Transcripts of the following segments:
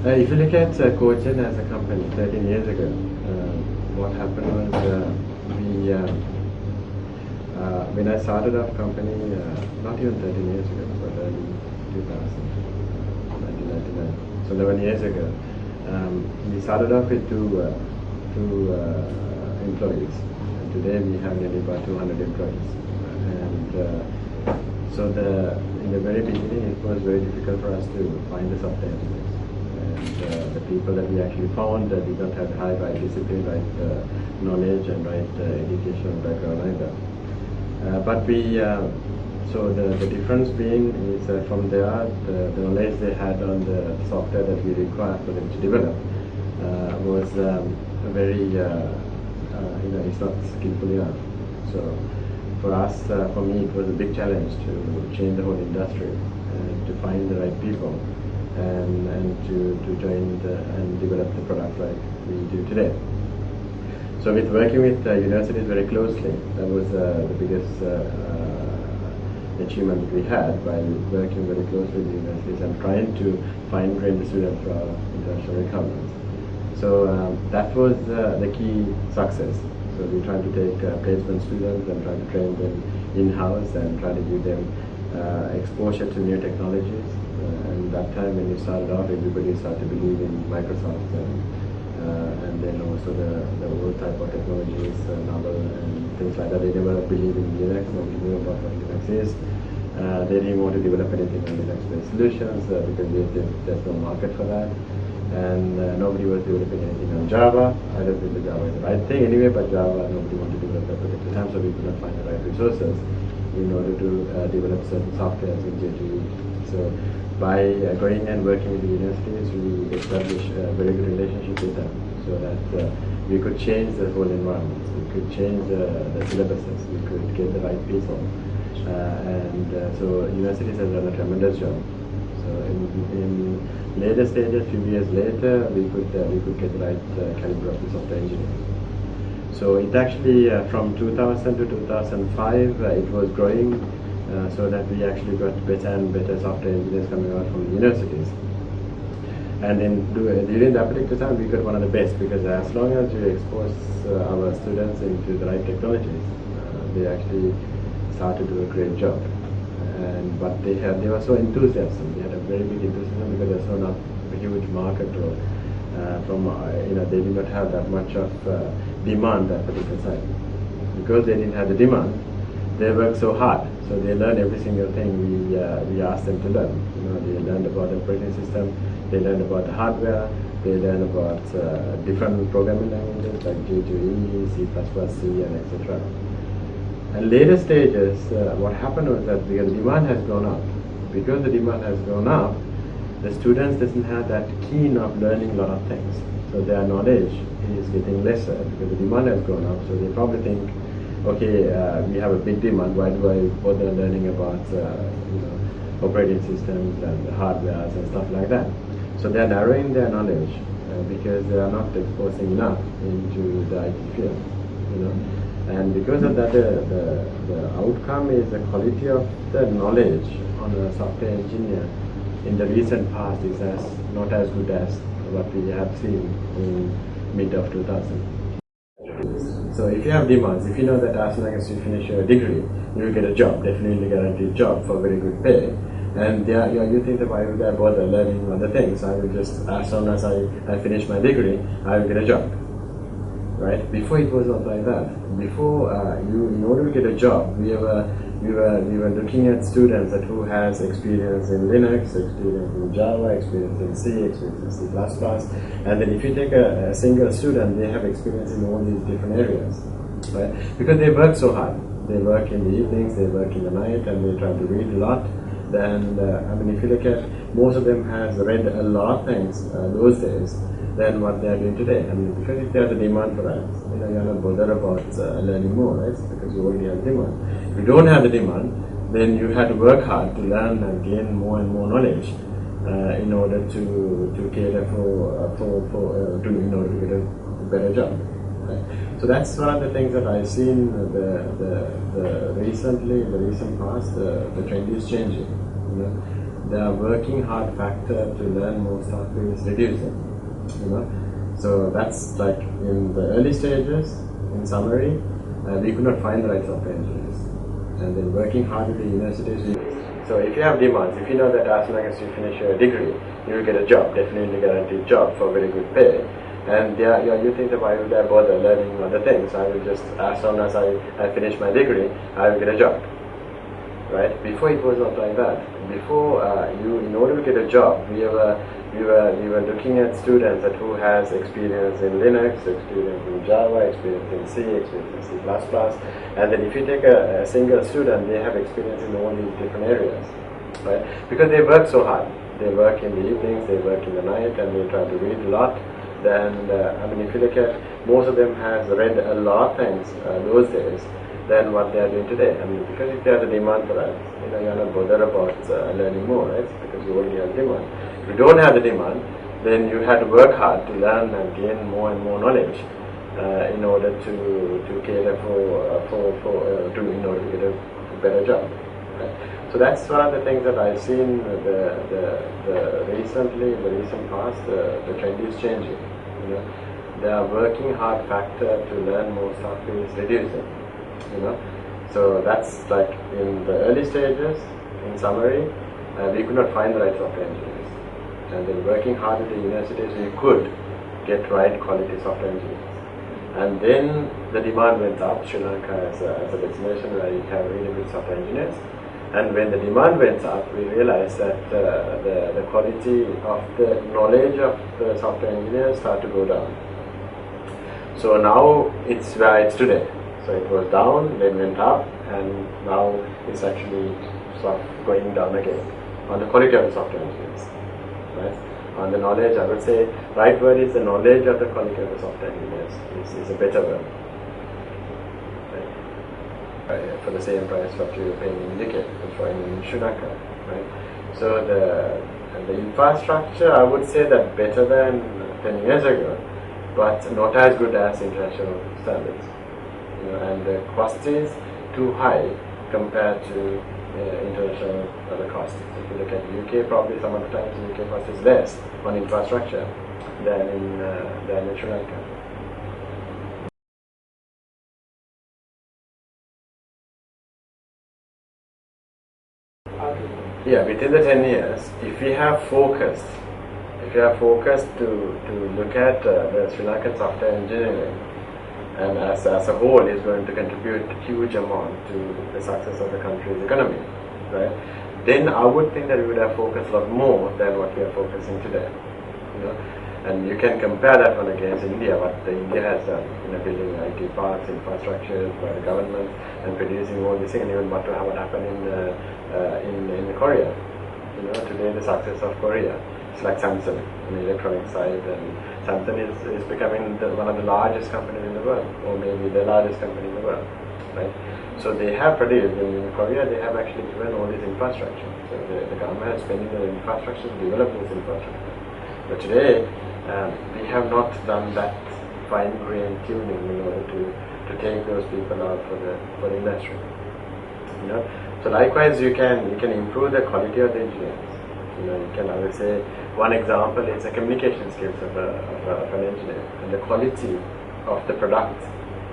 If you look at CodeGen as a company 13 years ago, what happened was when I started off company, not even 13 years ago, but early 2000, 1999, so 11 years ago, we started off with two employees, and today we have nearly about 200 employees. And so in the very beginning, it was very difficult for us to find the software engineers. And the people that we actually found did not have right discipline, right knowledge, and right educational background either. But so the difference being is from there, the knowledge they had on the software that we required for them to develop was very, it's not skillful enough. So for us, for me, it was a big challenge to change the whole industry and to find the right people and to join and develop the product like we do today. So with working with universities very closely, that was the biggest achievement that we had by working very closely with universities and trying to train the students for our international requirements. So that was the key success. So we tried to take placement students and try to train them in-house and try to give them exposure to new technologies. And that time when we started off, everybody started to believe in Microsoft and then also the old type of technologies, novel and things like that. They never believed in Linux, nobody knew about what Linux is. They didn't want to develop anything on Linux-based solutions because there's no market for that. And nobody was developing anything on Java. I don't think the Java is the right thing anyway, but Java, nobody wanted to develop that particular time, so we could not find the right resources in order to develop certain softwares in J2E. So by going and working with the universities, we established a very good relationship with them so that we could change the whole environment. We could change the syllabuses. We could get the right people. So universities have done a tremendous job. So in later stages, few years later, we could get the right caliber of the software engineers. So it actually from 2000 to 2005 it was growing, so that we actually got better and better software engineers coming out from the universities. And then during that particular time, we got one of the best, because as long as you expose our students into the right technologies, they actually start to do a great job. But they were so enthusiastic. They had a very big enthusiasm because there's not a huge market, or they did not have that much of demand at particular time. Because they didn't have the demand, they worked so hard. So they learned every single thing we asked them to learn. They learned about the operating system, they learned about the hardware, they learned about different programming languages like J2E, C++, C, and etc. And later stages, what happened was that because the demand has gone up, the students doesn't have that keen of learning a lot of things. So their knowledge is getting lesser because the demand has gone up. So they probably think, okay, we have a big demand. Why do I bother learning about operating systems and hardwares and stuff like that? So they are narrowing their knowledge because they are not exposing enough into the IT field. And because of that, the outcome is the quality of the knowledge on a software engineer in the recent past is not as good as what we have seen in mid of 2000. So if you have demands, if you know that as long as you finish your degree, you will get a job, definitely guaranteed job for very good pay. And you think that why would I bother learning other things? I will just, as soon as I finish my degree, I will get a job. Right? Before it was not like that. Before in order to get a job, we were looking at students who has experience in Linux, experience in Java, experience in C, experience in C++, and then if you take a single student, they have experience in all these different areas, right? Because they work so hard. They work in the evenings, they work in the night, and they try to read a lot. Then if you look at, most of them has read a lot of things those days than what they are doing today. Because if there's a demand for that, you're not bothered about learning more, right? Because you already have demand. If you don't have the demand, then you have to work hard to learn and gain more and more knowledge in order to cater in order to get a better job. Right? So that's one of the things that I've seen in the recent past. The trend is changing. the working hard factor to learn more stuff is reducing. So that's like in the early stages. In summary, we could not find the right software engineers, and then working hard at the universities. So if you have demands, if you know that as long as you finish your degree, you will get a job, definitely guaranteed job for very good pay. And you think that why would I bother learning other things? I will just, as soon as I finish my degree, I will get a job. Right? Before it was not like that. Before in order to get a job, we were looking at students who has experience in Linux, experience in Java, experience in C, experience in C++, and then if you take a single student, they have experience in all these different areas, right? Because they work so hard. They work in the evenings, they work in the night, and they try to read a lot. Then, if you look at, most of them has read a lot of things those days than what they are doing today. Because if there's a demand for that, you're not bothered about learning more, right? Because you already have demand. If you don't have the demand, then you have to work hard to learn and gain more and more knowledge in order to cater in order to get a better job. Right? So that's one of the things that I've seen. The recent past, the trend is changing. The working hard factor to learn more stuff is reducing. So that's like in the early stages. In summary, we could not find the right software engineers, and then working hard at the universities, we could get right quality software engineers. And then the demand went up. Sri Lanka as a destination where you have really good software engineers. And when the demand went up, we realized that the quality of the knowledge of the software engineers started to go down. So now it's where it's today. So it was down, then went up, and now it's actually sort of going down again on the quality of the software engineers. Right? On the knowledge, I would say, right word is the knowledge of the quality of the software engineers is a better word. Right? For the same price what you pay in UK, for in Sri Lanka. Right? So the infrastructure, I would say that better than 10 years ago, but not as good as international standards. And the cost is too high compared to international other costs. If you look at UK, probably some of the times the UK cost is less on infrastructure than in Sri Lanka. Yeah, within the 10 years, if we have focused to look at the Sri Lankan software engineering, and as a whole is going to contribute huge amount to the success of the country's economy, right? Then I would think that we would have focused a lot more than what we are focusing today. And you can compare that one against India, what India has done, building IT parks, infrastructure by the government, and producing all these things, and even what happened in Korea. Today the success of Korea, it's like Samsung on the electronic side, and Samsung is becoming one of the largest companies in the world, or maybe the largest company in the world, right? So they have produced, in Korea they have actually given all this infrastructure. So the government is spending the infrastructure to develop this infrastructure. But today, we have not done that fine-grained tuning in order to take those people out for the industry. So likewise, you can improve the quality of the engineers. You can, I would say, one example is the communication skills of an engineer and the quality of the product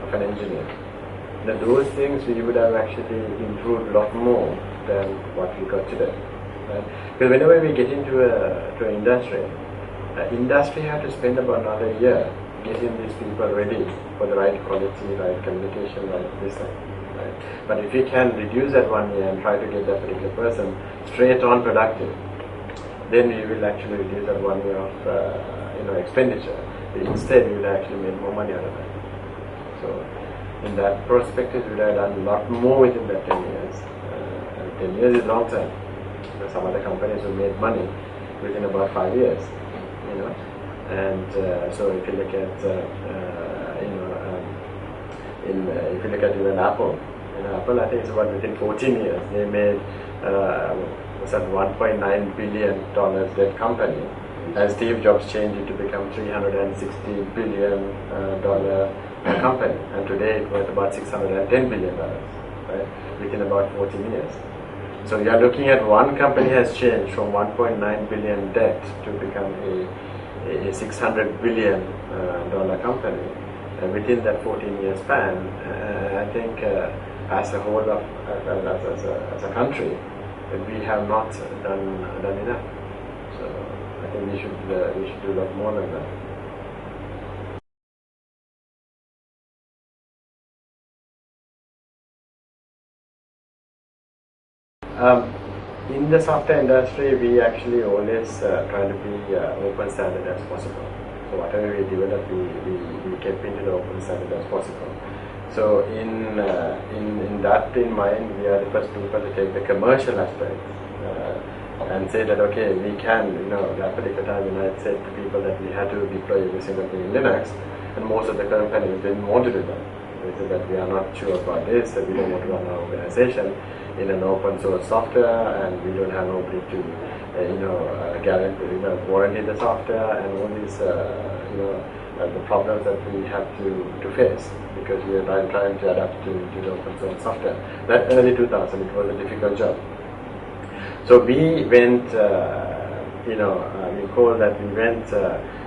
of an engineer. Those things we would have actually improved a lot more than what we got today. Right? Because whenever we get into an industry, industry have to spend about another year getting these people ready for the right quality, right communication, right this thing. Right? But if we can reduce that 1 year and try to get that particular person straight on productive, then we will actually reduce that 1 year of expenditure. Instead, we will actually make more money out of it. So, in that perspective, we would have done a lot more within that 10 years. And 10 years is long time. Some other companies have made money within about 5 years. And so if you look at if you look at even Apple, Apple, I think it's about within 14 years they made was at $1.9 billion debt company, and Steve Jobs changed it to become $360 billion company, and today it's worth about $610 billion, right, within about 14 years. So you are looking at one company has changed from 1.9 billion debt to become a $600 billion dollar company within that 14-year span. I think as a whole of as a country, we have not done enough. So I think we should do a lot more than that. In the software industry, we actually always try to be open standard as possible. So whatever we develop, we keep into the open standard as possible. So in that in mind, we are the first people to take the commercial aspect and say that okay, we can, that particular time when I said to people that we had to deploy every single thing in Linux, and most of the companies didn't want to do that. They said that we are not sure about this, that we don't want to run our organization in an open source software, and we don't have nobody to guarantee, warranty the software, and all these the problems that we have to face because we are trying to adapt to the open source software. That early 2000, it was a difficult job. So we went, we call that we went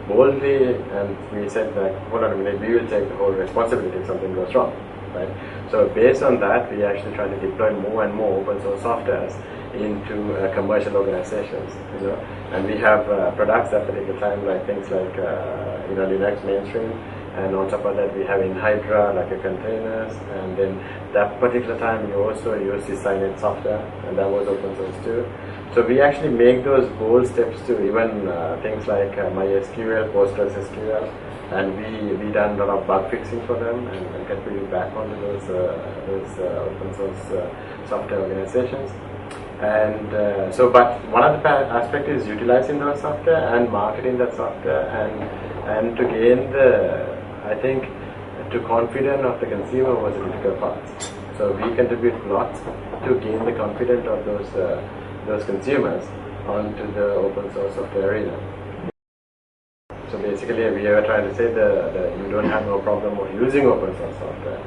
boldly, and we said like, hold on a minute, we will take the whole responsibility if something goes wrong. Right? So based on that, we actually try to deploy more and more open source softwares into commercial organizations, and we have products at particular time, like things like Linux mainstream, and on top of that we have in Hydra like a containers, and then that particular time we also use the Silent software, and that was open source too. So we actually make those bold steps to even things like MySQL, PostgreSQL, and we done a lot of bug fixing for them and contribute back onto those open source software organizations. And but one of the aspect is utilizing those software and marketing that software, and to gain I think to confidence of the consumer was a difficult part. So we contribute a lot to gain the confidence of those consumers onto the open source software arena. So basically, we are trying to say that you don't have no problem of using open source software.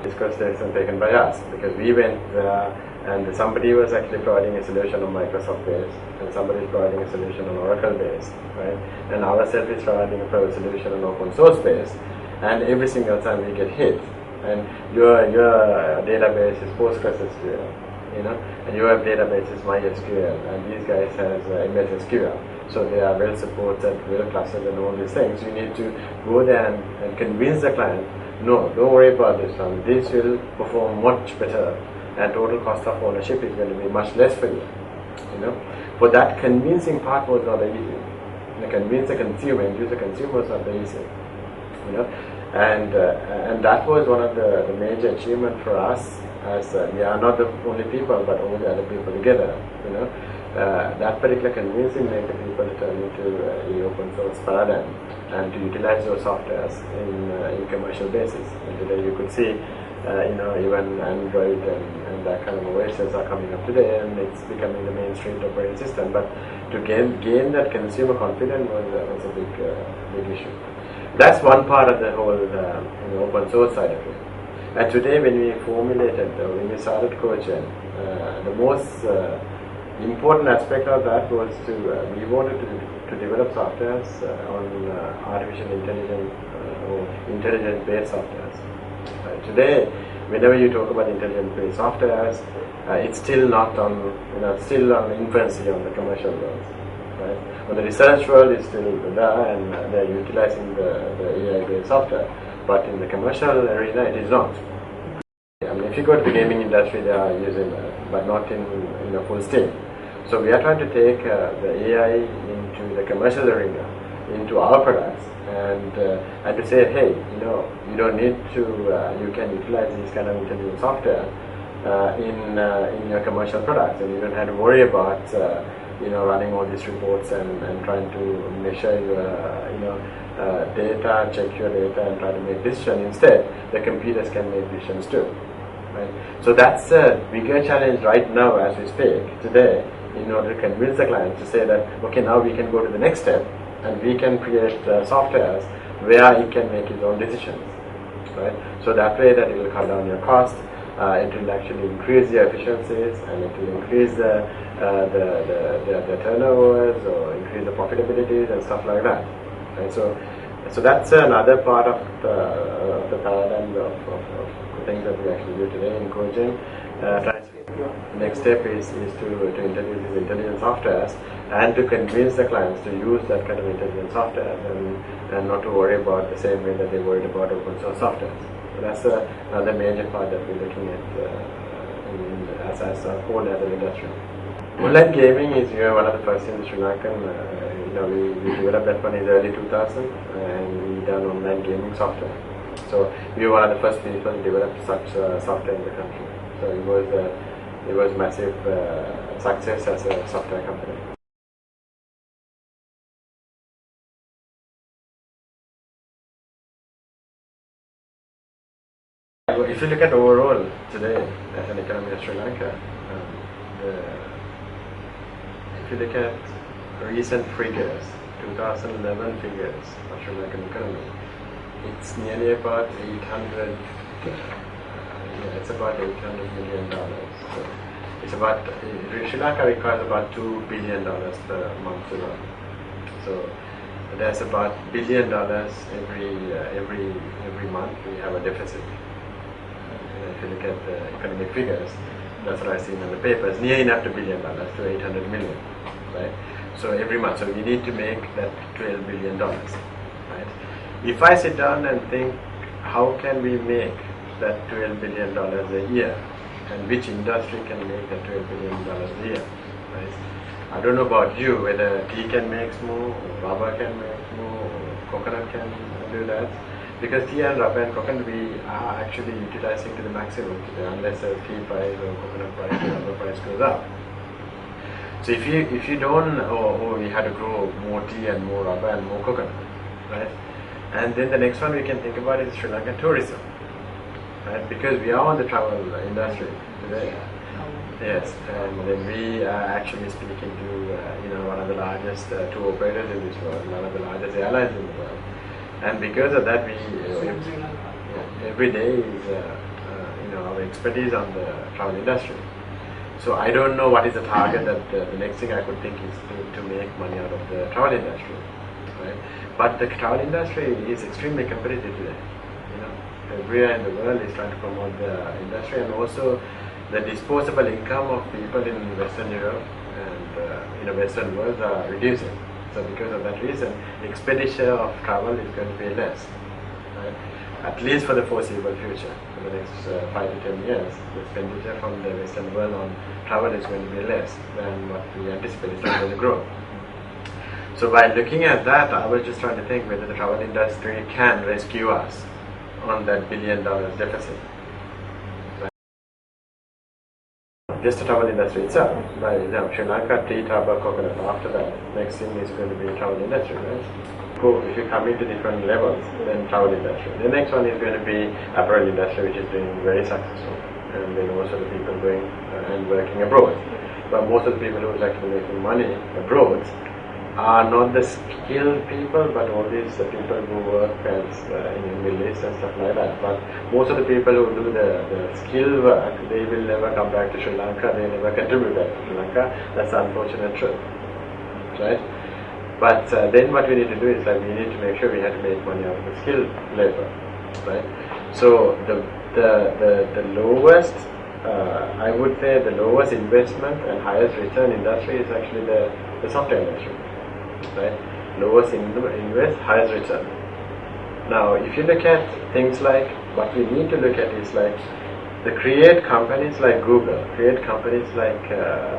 This question is taken by us because we went there and somebody was actually providing a solution on Microsoft based, and somebody is providing a solution on Oracle based, right? And ourselves is providing a solution on open source based, and every single time we get hit, and your database is PostgreSQL, and your database is MySQL, and these guys has MS SQL. So they are well supported, well clustered, and all these things. You need to go there and convince the client, no, don't worry about this one. This will perform much better, and total cost of ownership is going to be much less for you. But that convincing part was not easy. Convince the consumer, induce the consumer was not easy. And that was one of the major achievement for us, as we are not the only people, but all the other people together. That particular convincing made the people to turn into the open source paradigm and to utilize those softwares in commercial basis. And today you could see, even Android and that kind of OSs are coming up today, and it's becoming the mainstream operating system. But to gain that consumer confidence was a big issue. That's one part of the whole open source side of it. And today, when we started CodeGen, the most important aspect of that was we wanted to develop softwares on artificial intelligence or intelligence-based softwares. Today, whenever you talk about intelligence-based softwares, it's still not still on infancy on the commercial world. Right? But the research world is still there, and they're utilizing the AI-based software. But in the commercial arena, it is not. If you go to the gaming industry, they are using that, but not in full steam. So we are trying to take the AI into the commercial arena, into our products, and to say, hey, you don't need to, you can utilize this kind of intelligent software in your commercial products, and you don't have to worry about running all these reports and trying to measure your data, check your data, and try to make decisions. Instead, the computers can make decisions too. Right? So that's a bigger challenge right now as we speak today, in order to convince the client to say that, okay, now we can go to the next step and we can create softwares where it can make its own decisions. Right? So that way that it will cut down your cost, it will actually increase the efficiencies, and it will increase the turnovers or increase the profitabilities and stuff like that. And so that's another part of the paradigm of things that we actually do today in CodeGen. Next step is to introduce these intelligent softwares and to convince the clients to use that kind of intelligent software and not to worry about the same way that they worried about open source software. So that's another major part that we're looking at as a whole as an industry. Online gaming is one of the first in Sri Lanka. We developed that one in the early 2000s, and we done online gaming software. So we were one of the first people to develop such software in the country. So it was massive success as a software company. If you look at overall today as an economy of Sri Lanka, if you look at recent figures, 2011 figures of Sri Lankan economy, it's nearly about 800. It's about $800 million. So it's about Sri Lanka requires about $2 billion per month to run. So there's about $1 billion every month. We have a deficit. If you look at the economic figures, that's what I've seen in the papers. Near enough to $1 billion, to 800 million, right? So every month, so we need to make that $12 billion, right? If I sit down and think, how can we make that $12 billion a year, and which industry can make that $12 billion a year, right? I don't know about you, whether tea can make more, or rubber can make more, or coconut can do that, because tea and rubber and coconut we are actually utilizing to the maximum today, unless the tea price or coconut price or rubber price goes up. So if you don't, we had to grow more tea and more rubber and more coconut, right? And then the next one we can think about is Sri Lankan tourism. Right, because we are on the travel industry today. Yes, and then we are actually speaking to one of the largest tour operators in this world, one of the largest airlines in the world, and because of that, we every day is our expertise on the travel industry. So I don't know what is the target. That the next thing I could think is to make money out of the travel industry, right? But the travel industry is extremely competitive today. Everywhere in the world is trying to promote the industry, and also the disposable income of people in Western Europe and Western world are reducing. So because of that reason, expenditure of travel is going to be less, right? At least for the foreseeable future. For the next 5 to 10 years, the expenditure from the Western world on travel is going to be less than what we anticipate is going to grow. So by looking at that, I was just trying to think whether the travel industry can rescue us on that $1 billion deficit. Right? Just the travel industry itself. Sri Lanka, tea, rubber, coconut. After that, next thing is going to be travel industry, right? If you come into different levels, then travel industry. The next one is going to be apparel industry, which is doing very successful, and then also the people going and working abroad. But most of the people who are actually making money abroad are not the skilled people, but all these people who work as in the Middle East and stuff like that. But most of the people who do the skill work, they will never come back to Sri Lanka, they never contribute back to Sri Lanka. That's the unfortunate truth, right? But then what we need to do is that we need to make sure we have to make money out of the skilled labor, right? So the lowest, I would say the lowest investment and highest return industry is actually the software industry. Right? Lowest invest, highest return. Now, if you look at things like, what we need to look at is like the create companies like Google, create companies like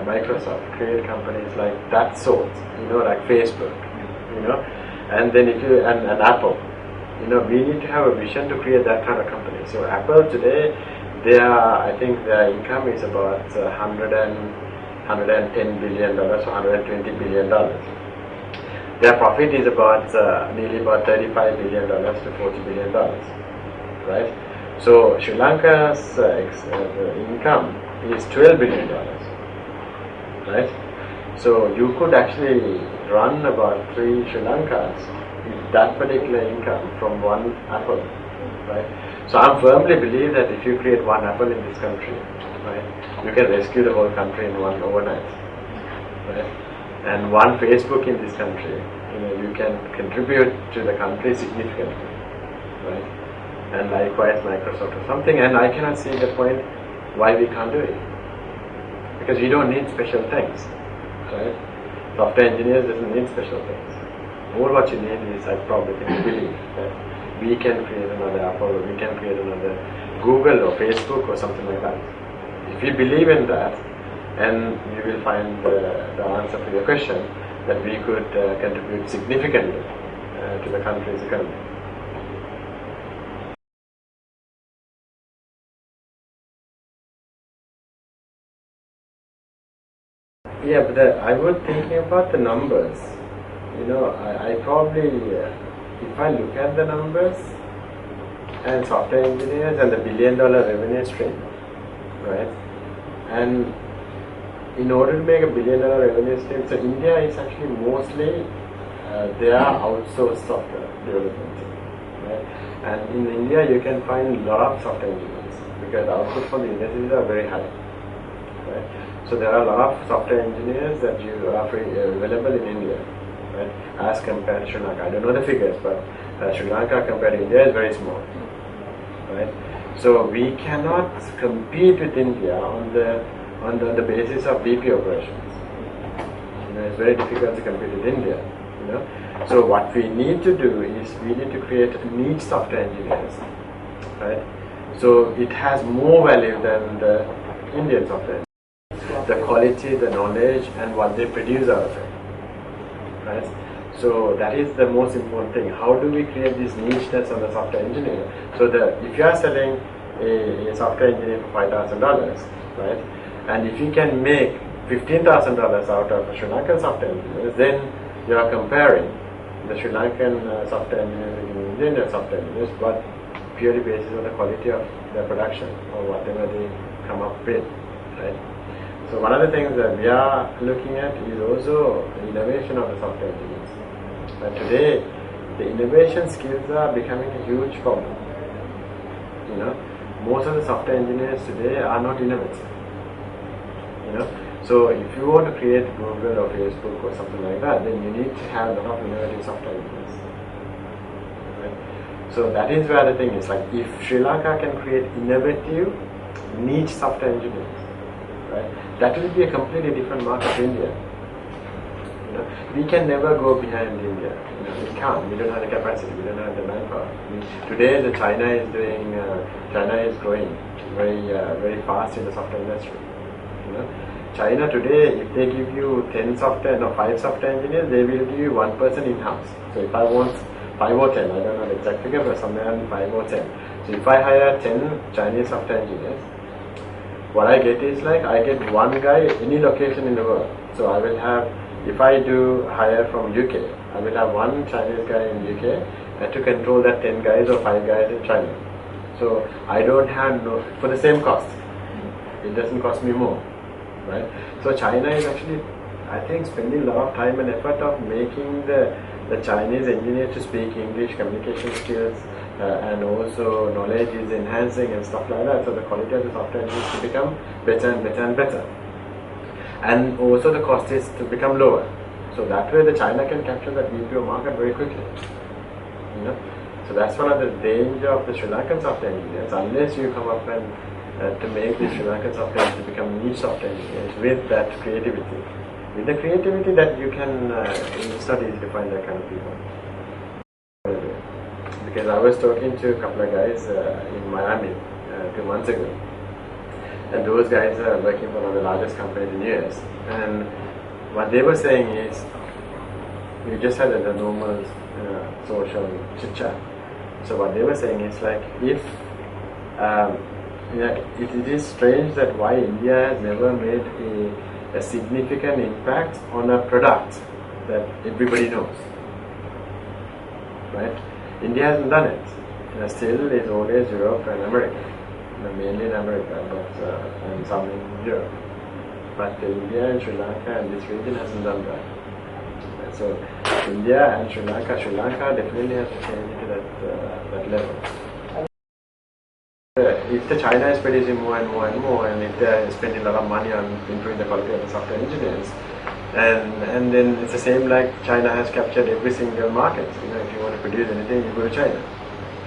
Microsoft, create companies like that sort, like Facebook, and then and Apple, we need to have a vision to create that kind of company. So Apple today, I think their income is about $110 billion, so $120 billion. Their profit is nearly about $35 billion to $40 billion, right? So Sri Lanka's income is $12 billion, right? So you could actually run about 3 Sri Lankas with that particular income from one Apple, right? So I firmly believe that if you create one Apple in this country, right, you can rescue the whole country in one overnight, right? And one Facebook in this country, you can contribute to the country significantly, right? And likewise Microsoft or something, and I cannot see the point why we can't do it. Because you don't need special things, right? Software engineers doesn't need special things. All what you need is, I probably think, belief that we can create another Apple, or we can create another Google or Facebook or something like that. If you believe in that, and you will find the answer to your question, that we could contribute significantly to the country's economy. Yeah, but I was thinking about the numbers. I probably, if I look at the numbers and software engineers and the $1 billion revenue stream, right? And in order to make a $1 billion revenue stream, so India is actually mostly they are outsourced software development team, right? And in India you can find a lot of software engineers because the output from the universities are very high, right? So there are a lot of software engineers that you are available in India, right? As compared to Sri Lanka. I don't know the figures, but Sri Lanka compared to India is very small, right? So we cannot compete with India on the basis of BP operations. It's very difficult to compete with India. So what we need to do is we need to create niche software engineers, right? So it has more value than the Indian software. The quality, the knowledge, and what they produce out of it, right? So that is the most important thing. How do we create this nicheness on the software engineer? So if you are selling a software engineer for $5,000, right, and if you can make $15,000 out of a Sri Lankan software engineers, then you are comparing the Sri Lankan software engineers with the Indian software engineers, but purely based on the quality of their production or whatever they come up with, right? So one of the things that we are looking at is also the innovation of the software engineers. And today, the innovation skills are becoming a huge problem. Most of the software engineers today are not innovative. So if you want to create Google or Facebook or something like that, then you need to have a lot of innovative software engineers. Right? So that is where the thing is, like, if Sri Lanka can create innovative niche software engineers, right, that will be a completely different market to India. We can never go behind India. We can't. We don't have the capacity. We don't have the manpower. Today, China is growing very fast in the software industry. China today, if they give you 5 software engineers, they will give you 1 person in-house. So if I want 5 or 10, I don't know the exact figure, but somewhere around 5 or 10. So if I hire 10 Chinese software engineers, what I get is like I get one guy any location in the world. So I will have, if I do hire from UK, I will have one Chinese guy in UK to control that 10 guys or 5 guys in China. So I don't have for the same cost. It doesn't cost me more, right? So China is actually, I think, spending a lot of time and effort of making the Chinese engineer to speak English, communication skills, and also knowledge is enhancing and stuff like that. So the quality of the software needs to become better and better and better. And also the cost is to become lower. So that way the China can capture that BPO market very quickly. So that's one of the danger of the Sri Lankan software engineers, unless you come up and to make the Sri Lankan software to become niche software engineers with that creativity. With the creativity that you can, it's not easy to find that kind of people. Because I was talking to a couple of guys in Miami 2 months ago. And those guys are working for one of the largest companies in the US. And what they were saying is, we just had a normal social chit chat. So what they were saying is like, if it is strange that why India has never made a significant impact on a product that everybody knows, right? India hasn't done it. Still, it's always Europe and America. Mainly in America, but and some in Europe. But India and Sri Lanka and this region hasn't done that. So India and Sri Lanka definitely has to change to that level. If the China is producing more and more and more, and if they're spending a lot of money on improving the quality of the software engineers, and then it's the same like China has captured every single market. If you want to produce anything, you go to China,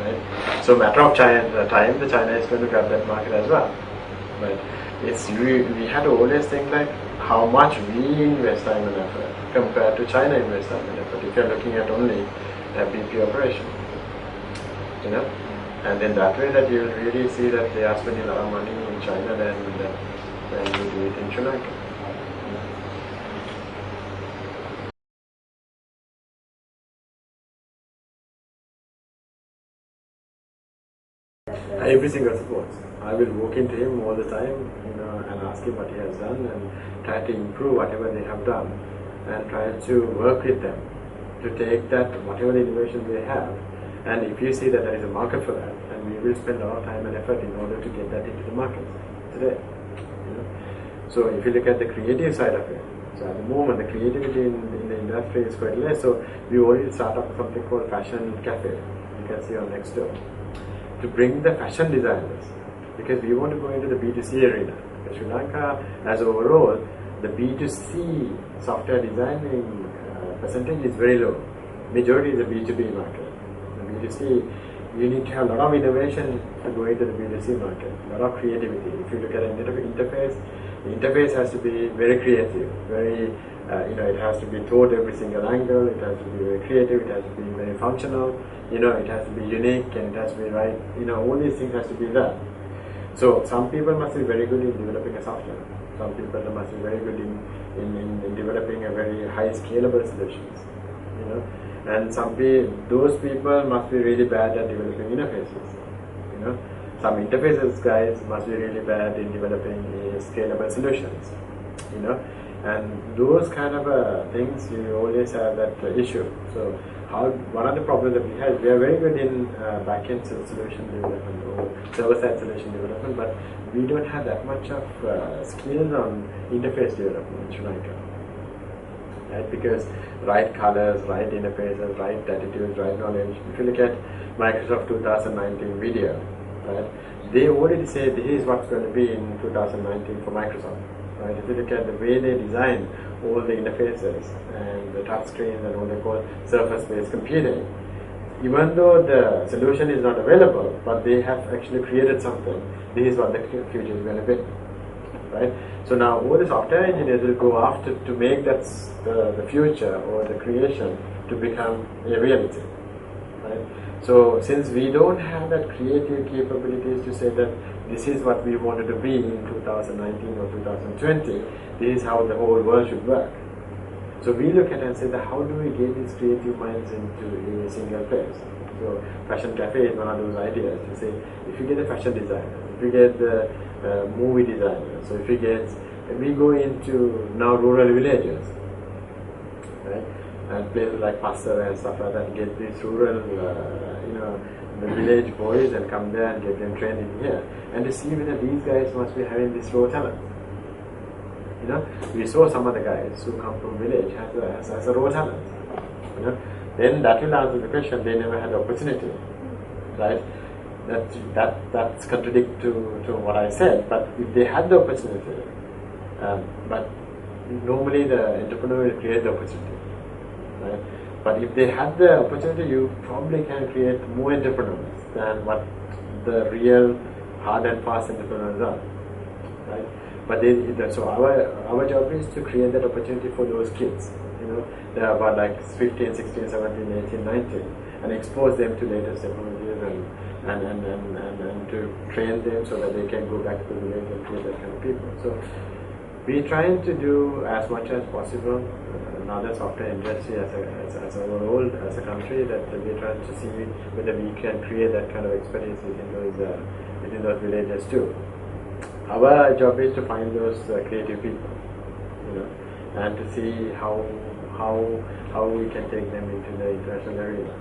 right? So matter of time, the China is going to grab that market as well. But we had to always think like how much we invest time and effort compared to China invest time and effort. If you're looking at only a BP operation, and then that way that you'll really see that they are spending a lot of money in China than you do it in Sri Lanka. Every single support. I will walk into him all the time, and ask him what he has done and try to improve whatever they have done and try to work with them to take that, whatever the innovation they have. And if you see that there is a market for that, and we will spend a lot of time and effort in order to get that into the market today. So if you look at the creative side of it, so at the moment the creativity in the industry is quite less. So we already start up something called Fashion Cafe. You can see on next door, to bring the fashion designers, because we want to go into the B2C arena. In Sri Lanka, as overall, the B2C software designing percentage is very low. Majority is the B2B market. B2C, you need to have a lot of innovation to go into the B2C market, a lot of creativity. If you look at an interface, the interface has to be very creative, very, it has to be toward every single angle, it has to be very creative, it has to be very functional, it has to be unique, and it has to be right, all these things has to be there. So some people must be very good in developing a software. Some people must be very good in developing a very high scalable solutions, and those people must be really bad at developing interfaces. Some interfaces guys must be really bad in developing scalable solutions. And those kind of things, you always have that issue. So one of the problems that we have, we are very good in backend solution development or server-side solution development, but we don't have that much of skills on interface development in Sri Lanka. Right? Because right colors, right interfaces, right attitudes, right knowledge. If you look at Microsoft 2019 video, right, they already say this is what's going to be in 2019 for Microsoft. Right? If you look at the way they design all the interfaces and the touch screens and what they call surface-based computing, even though the solution is not available, but they have actually created something. This is what the future is going to be. Right? So now all the software engineers will go after to make that the future or the creation to become a reality. Right? So since we don't have that creative capabilities to say that this is what we wanted to be in 2019 or 2020, this is how the whole world should work. So we look at it and say that how do we get these creative minds into a single place? So Fashion Cafe is one of those ideas to say, if you get a fashion designer, if you get the movie designer, so if we go into now rural villages, right, and places like Pasar and stuff like that, get these rural, the village boys and come there and get them trained in here, and to see whether these guys must be having this raw talent. We saw some of the guys who come from village has a raw talent. Then that will answer the question, they never had the opportunity, right? That's contradict to what I said, but if they had the opportunity, but normally the entrepreneur will create the opportunity, right? But if they had the opportunity, you probably can create more entrepreneurs than what the real hard and fast entrepreneurs are, right? But so our job is to create that opportunity for those kids. They are about like 15, 16, 17, 18, 19, and expose them to latest technologies and to train them so that they can go back to the village and create that kind of people. So we're trying to do as much as possible. Now the software industry as overall as a country, that we're trying to see whether we can create that kind of expertise within those villages too. Our job is to find those creative people, and to see how we can take them into the international arena.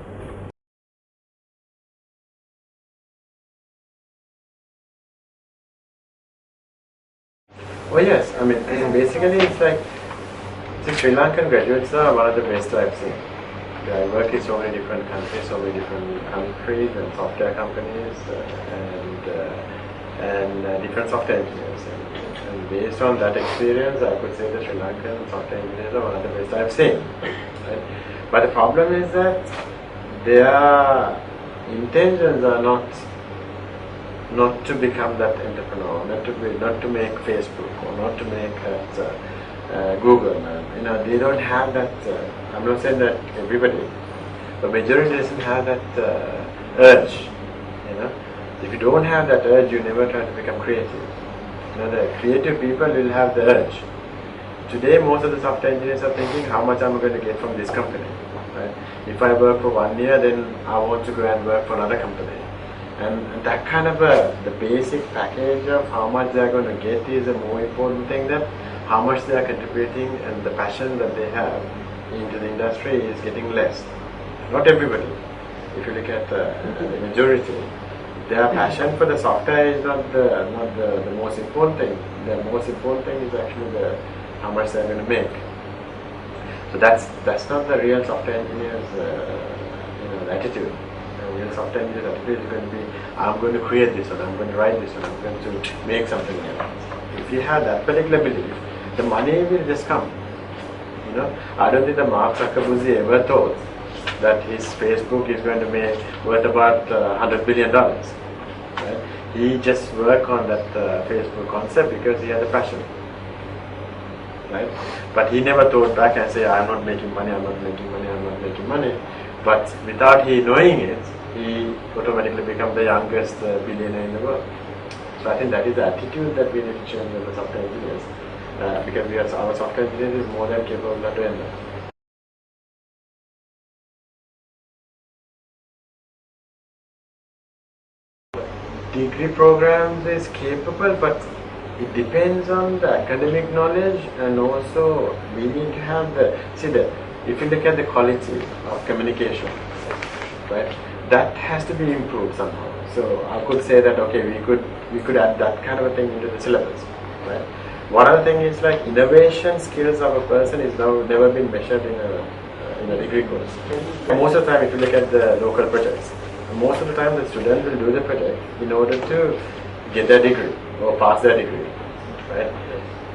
Oh yes, I mean basically it's like the Sri Lankan graduates are one of the best I've seen. I work in so many different countries and software companies, and and different software engineers. And based on that experience, I could say the Sri Lankan software engineers are one of the best I've seen. Right? But the problem is that their intentions are not to become that entrepreneur, not to make Facebook, or not to make Google. They don't have that. I'm not saying that everybody, the majority doesn't have that urge. If you don't have that urge, you never try to become creative. The creative people will have the urge. Today, most of the software engineers are thinking, how much am I going to get from this company? Right? If I work for 1 year, then I want to go and work for another company. And that kind of the basic package of how much they are going to get is a more important thing than how much they are contributing, and the passion that they have into the industry is getting less. Not everybody. If you look at the majority, their passion for the software is not the most important thing. The most important thing is actually how much they are going to make. So that's not the real software engineer's attitude. The real software engineer's attitude is going to be, I'm going to create this one, I'm going to write this one, I'm going to make something new. If you have that particular belief, the money will just come. I don't think the Mark Zuckerberg ever thought that his Facebook is going to make worth about $100 billion. Right? He just worked on that Facebook concept because he had a passion. Right? But he never thought back and say, I'm not making money, I'm not making money, I'm not making money. But without he knowing it, he automatically become the youngest billionaire in the world. So I think that is the attitude that we need to change as software engineers. Because our software engineers is more than capable of doing that. Degree programs is capable, but it depends on the academic knowledge, and also we need to have if you look at the quality of communication, right, that has to be improved somehow. So I could say that we could add that kind of a thing into the syllabus, right? One other thing is like innovation skills of a person is now never been measured in a degree course. Most of the time, if you look at the local projects, most of the time the student will do the project in order to get their degree or pass their degree, right?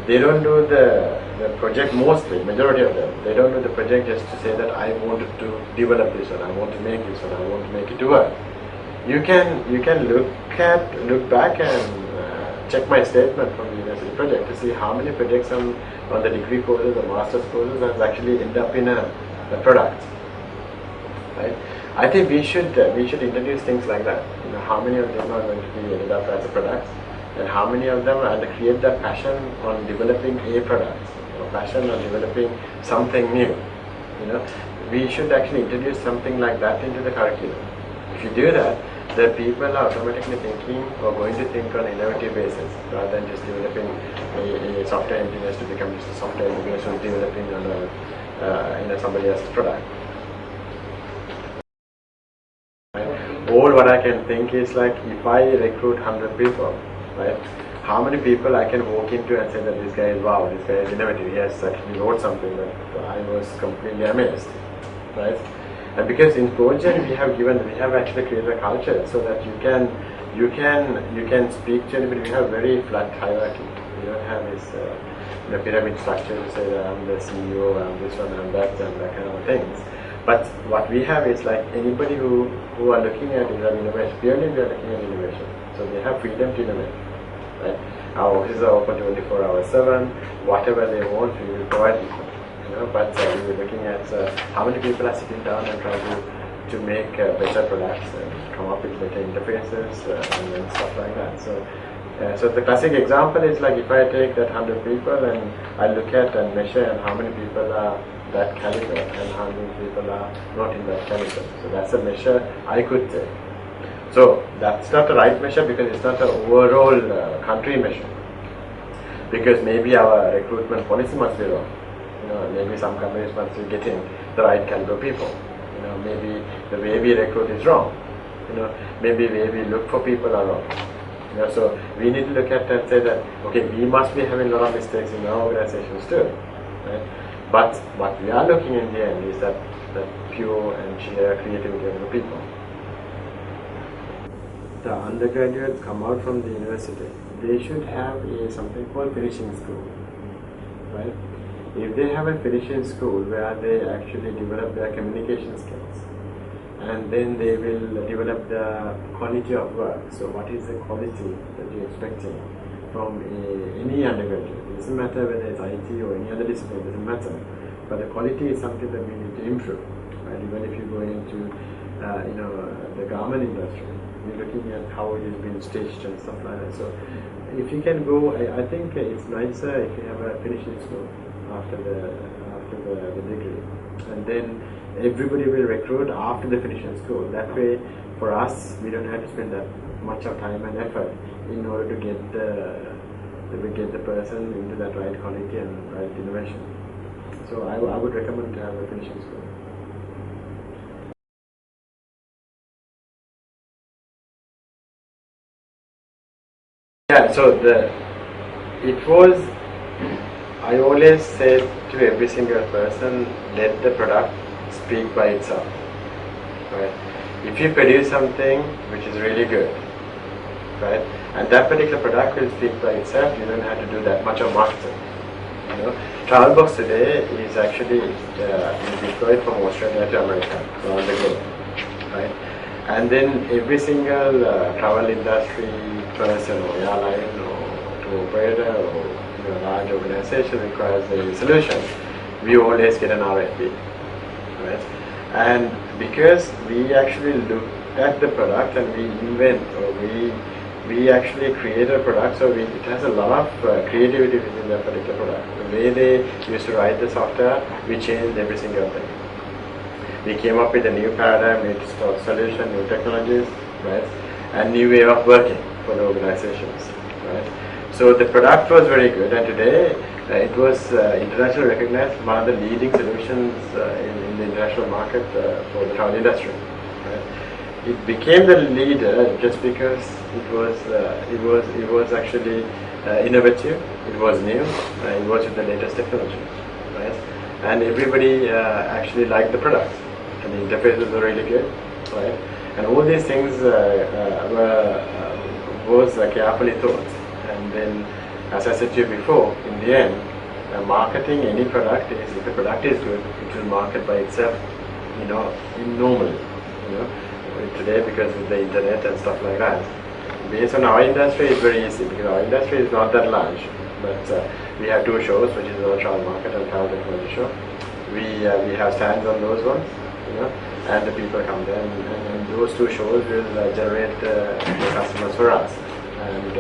They don't do the project, mostly, majority of them, they don't do the project just to say that I wanted to develop this one, I want to make this one, I want to make it to work. You can look back and check my statement from the university project to see how many projects on the degree courses or master's courses has actually end up in a product, right? I think we should introduce things like that. How many of them are going to be ended up as a product, and how many of them are to create that passion on developing a product, or passion on developing something new. We should actually introduce something like that into the curriculum. If you do that, the people are automatically thinking or going to think on an innovative basis, rather than just developing a software engineers to become just a software engineers who is developing on somebody else's product. All what I can think is like, if I recruit 100 people, right, how many people I can walk into and say that this guy is wow, this guy is innovative, he has actually wrote something that I was completely amazed, right? And because in CodeGen we have actually created a culture so that you can speak to anybody. We have very flat hierarchy. We don't have this pyramid structure to say that I'm the CEO, I'm this one, I'm that, and that kind of things. But what we have is like anybody who are looking at innovation, purely we are looking at innovation. So they have freedom to innovate, right? Our offices are open 24 hours 7. Whatever they want, we will provide them. But we were looking at how many people are sitting down and trying to make better products and come up with better interfaces and stuff like that. So the classic example is like, if I take that 100 people and I look at and measure and how many people are that caliber and how many people are not in that caliber. So that's a measure I could take. So that's not the right measure, because it's not an overall country measure. Because maybe our recruitment policy must be wrong. Maybe some companies must be getting the right caliber people. Maybe the way we recruit is wrong. Maybe the way we look for people are wrong. So we need to look at and say that, okay, we must be having a lot of mistakes in our organizations too, right? But what we are looking in the end is that pure and sheer creativity of the people. the undergraduates come out from the university, they should have something called finishing school, right? If they have a finishing school where they actually develop their communication skills, and then they will develop the quality of work. So what is the quality that you're expecting from any undergraduate? It doesn't matter whether it's IT or any other discipline, it doesn't matter. But the quality is something that we need to improve, right? Even if you go into the garment industry, you're looking at how it has been stitched and stuff like that. So if you can go, I think it's nicer if you have a finishing school after the degree, and then everybody will recruit after the finishing school. That way, for us, we don't have to spend that much of time and effort in order to get the person into that right quality and right innovation. So I would recommend to have a finishing school. Yeah, so I always said to every single person, let the product speak by itself, right? If you produce something which is really good, right, and that particular product will speak by itself, you don't have to do that much of marketing. Travel box today is actually deployed from Australia to America, around the globe, right? And then every single travel industry person or airline or tour operator or large organization requires a solution. We always get an RFP, right? And because we actually look at the product and we invent or we actually create a product, so it has a lot of creativity within that particular product. The way they used to write the software, we changed every single thing. We came up with a new paradigm, new solution, new technologies, right, and new way of working for the organizations, right. So the product was very good, and today it was internationally recognized, one of the leading solutions in the international market for the travel industry. Right. It became the leader just because it was actually innovative, it was new, it was with the latest technology, right? And everybody actually liked the product, and the interfaces were really good, right? And all these things was carefully thought. And then, as I said to you before, in the end, marketing any product is, if the product is good, it will market by itself, normally, today because of the internet and stuff like that. Based on our industry, it's very easy because our industry is not that large, but we have two shows, which is our travel market and travel technology show. We have stands on those ones, and the people come there, and those two shows will generate the customers for us. And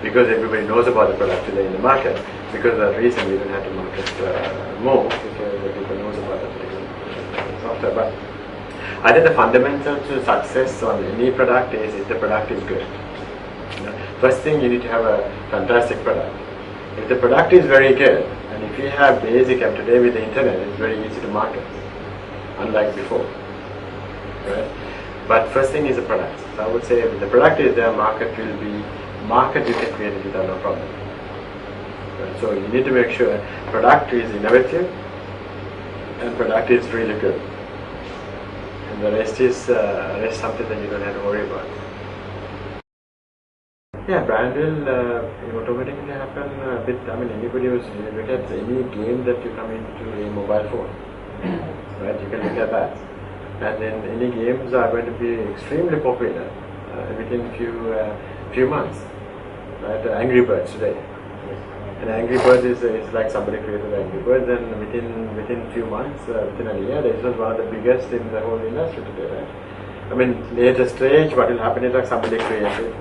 because everybody knows about the product today in the market, because of that reason we don't have to market more, because the people knows about the particular software. But I think the fundamental to success on any product is if the product is good. First thing, you need to have a fantastic product. If the product is very good, and if you have basic, and today with the internet, it's very easy to market, unlike before. Right? But first thing is the product. So I would say if the product is there, market you can create it without no problem. Right? So you need to make sure product is innovative and product is really good. And the rest is something that you don't have to worry about. Yeah, brand will automatically happen a bit. I mean, anybody who's look at any game that you come into a mobile phone, right? You can look at that, and then any games are going to be extremely popular within few months. Right? Angry Birds today, and Angry Birds is like somebody created Angry Birds, and within few months, within a year, this was one of the biggest in the whole industry today. Right? I mean, later stage, what will happen is like somebody created.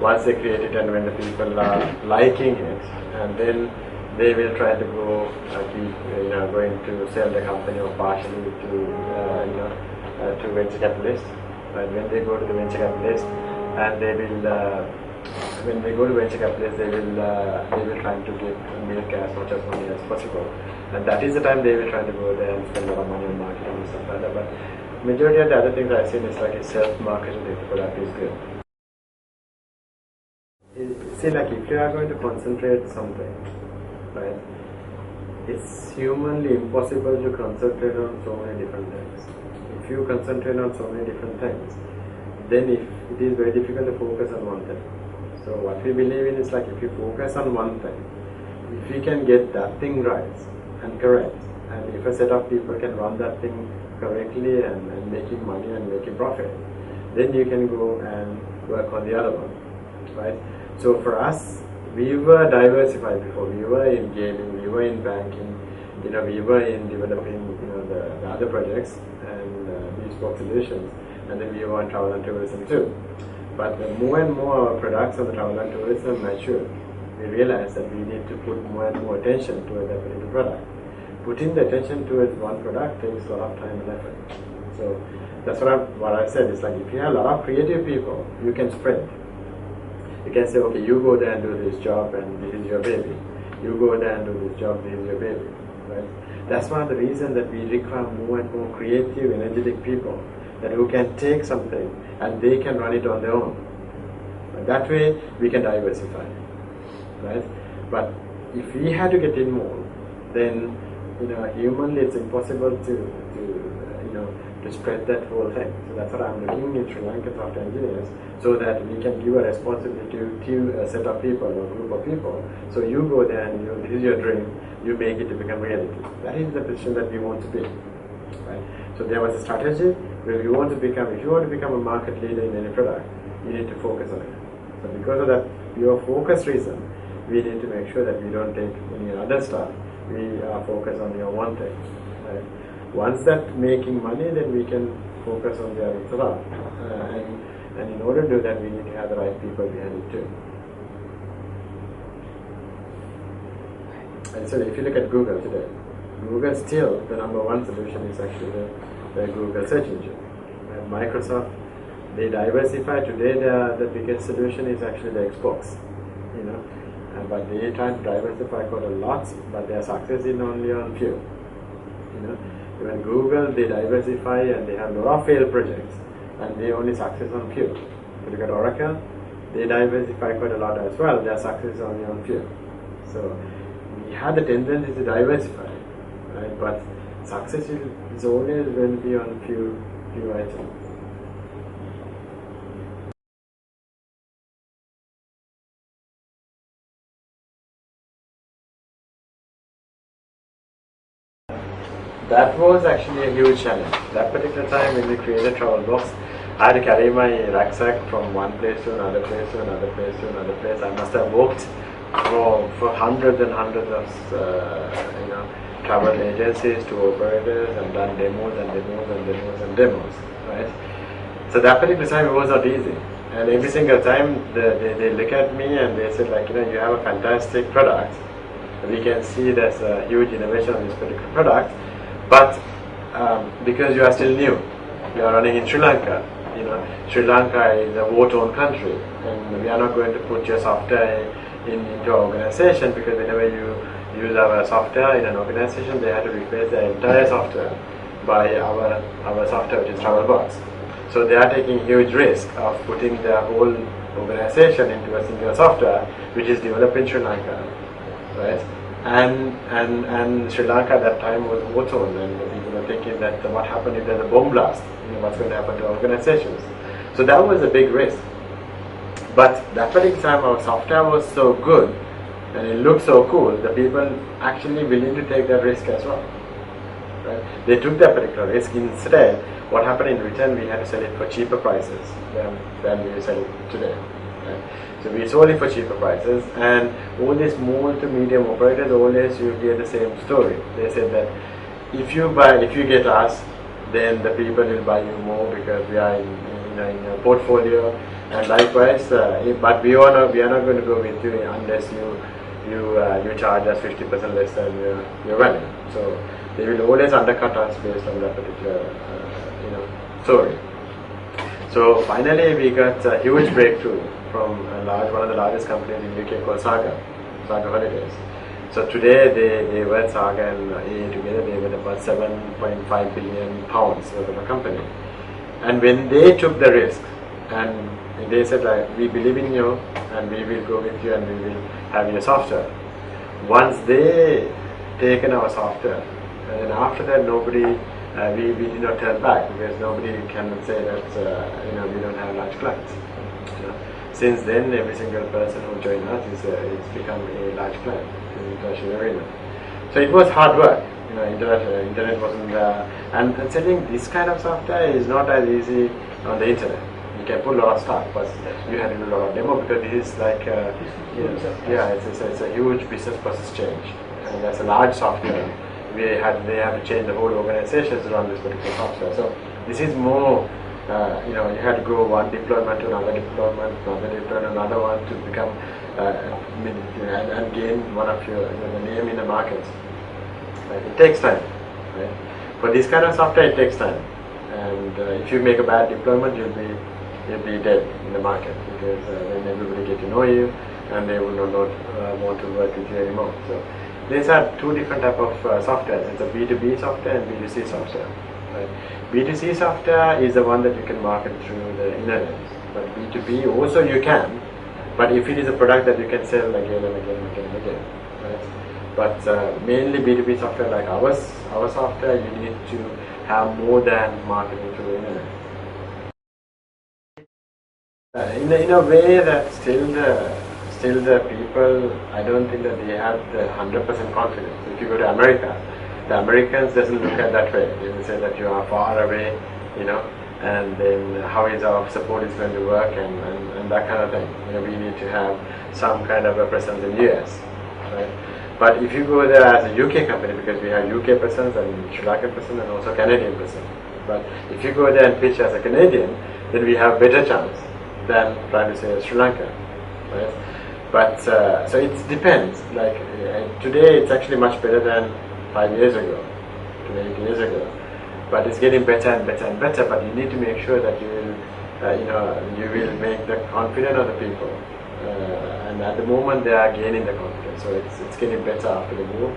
Once they create it, and when the people are liking it, and then they will try to go going to sell the company or partially to venture capitalists. Right? When they go to the venture capitalists, and they will when they go to venture capitalists, they will try to get milk as much as money as possible, and that is the time they will try to go there and spend a lot of money on marketing and stuff like that. But majority of the other things I've seen is like a self-marketing if the product is good. See, like if you are going to concentrate something, right, it's humanly impossible to concentrate on so many different things. If you concentrate on so many different things, then it is very difficult to focus on one thing. So what we believe in is like, if you focus on one thing, if you can get that thing right and correct, and if a set of people can run that thing correctly and making money and making profit, then you can go and work on the other one, right? So for us, we were diversified before. We were in gaming, we were in banking, we were in developing the other projects and bespoke solutions, and then we were on travel and tourism too. But the more and more our products on the travel and tourism mature, we realized that we need to put more and more attention to that particular product. Putting the attention towards one product takes a lot of time and effort. So that's what I said. It's like, if you have a lot of creative people, you can spread. You can say, okay, you go there and do this job, and this is your baby. You go there and do this job, this is your baby. Right? That's one of the reasons that we require more and more creative, energetic people, that who can take something and they can run it on their own. And that way we can diversify, right? But if we had to get involved, then humanly it's impossible to spread that whole thing. So that's what I'm looking in Sri Lankan software engineers, so that we can give a responsibility to a set of people or group of people. So you go there and this is your dream, you make it to become reality. That is the position that we want to be, right? So there was a strategy where if you want to become a market leader in any product, you need to focus on it. So because of that pure focus reason, we need to make sure that we don't take any other stuff. We are focused on your one thing, right? Once that making money, then we can focus on the other stuff. And in order to do that, we need to have the right people behind it too. And so if you look at Google today, Google still, the number one solution is actually the Google search engine. And Microsoft, they diversify. Today the biggest solution is actually the Xbox, but they try to diversify quite a lot, but their success is only on few. Even Google, they diversify and they have a lot of failed projects, and they only success on few. If you look at Oracle, they diversify quite a lot as well, their success is only on few. So we have the tendency to diversify, right? But success is always going to be on few items. That was actually a huge challenge. That particular time when we created Travel Box, I had to carry my rucksack from one place to another place to another place to another place. I must have walked for hundreds and hundreds of travel agencies to operators, and done demos and demos and demos and demos, right? So that particular time it was not easy. And every single time they look at me and they said, like, you have a fantastic product. We can see there's a huge innovation on this particular product. But because you are still new, you are running in Sri Lanka. Sri Lanka is a war-torn country, and we are not going to put your software into our organization, because whenever you use our software in an organization, they have to replace the entire software by our software, which is TravelBox. So they are taking huge risk of putting their whole organization into a single software, which is developed in Sri Lanka, right? And Sri Lanka at that time was war-torn, and people were thinking that what happened if there's a bomb blast? What's going to happen to organizations? So that was a big risk. But that particular time our software was so good and it looked so cool, the people actually willing to take that risk as well. Right? They took that particular risk. Instead, what happened in return, we had to sell it for cheaper prices than we sell it today. Right? So we sold it for cheaper prices, and all these small to medium operators, always you hear the same story. They said that if you get us, then the people will buy you more because we are in your portfolio, and likewise, but we are not going to go with you unless you charge us 50% less than your value. So they will always undercut us based on that particular story. So finally, we got a huge breakthrough from one of the largest companies in UK called Saga Holidays. So today they were Saga and AA together, they were about £7.5 billion worth of a company. And when they took the risk and they said, like, we believe in you and we will go with you and we will have your software. Once they taken our software, and then after that nobody we did not turn back, because nobody can say that we don't have large clients. Since then, every single person who joined us is become a large client in the international arena. So it was hard work. Internet wasn't and setting this kind of software is not as easy on the internet. You can put a lot of stuff, but you have to do a lot of demo, because this is like it's a huge business process change, and that's a large software. They have to change the whole organization to run this particular software. So this is more you have to go one deployment to another deployment, another one to become and gain one of your the name in the market. Right? It takes time. Right? For this kind of software, it takes time, and if you make a bad deployment, you'll be dead in the market, because then everybody get to know you, and they will not want to work with you anymore. So these are two different type of softwares. It's a B2B software and B2C software. Right? B2C software is the one that you can market through the internet, but B2B also you can, but if it is a product that you can sell again and again and again and again. Right? But mainly B2B software like our software, you need to have more than marketing through the internet. In a way that still the people, I don't think that they have the 100% confidence. If you go to America, the Americans doesn't look at that way. They will say that you are far away, and then how is our support is going to work, and that kind of thing. We need to have some kind of a presence in US, right? But if you go there as a UK company, because we have UK presence and Sri Lankan presence and also Canadian presence, but if you go there and pitch as a Canadian, then we have better chance than trying to say Sri Lanka, right? But so it depends. Like today, it's actually much better than 5 years ago, 8 years ago. But it's getting better and better and better. But you need to make sure that you will make the confidence of the people. And at the moment, they are gaining the confidence. So it's getting better after the move.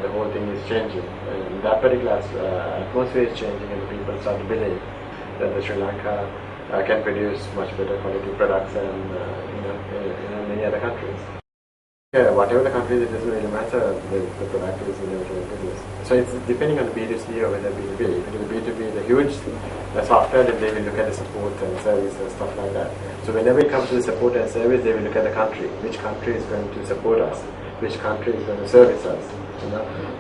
The whole thing is changing. And that particular atmosphere is changing, and the people start to believe that the Sri Lanka can produce much better quality products than many other countries. Yeah, whatever the country, it doesn't really matter. The product is produced. So it's depending on the B2C or whether B2B. If it is B2B, the software, then they will look at the support and service and stuff like that. So whenever it comes to the support and service, they will look at the country. Which country is going to support us? Which country is going to service us?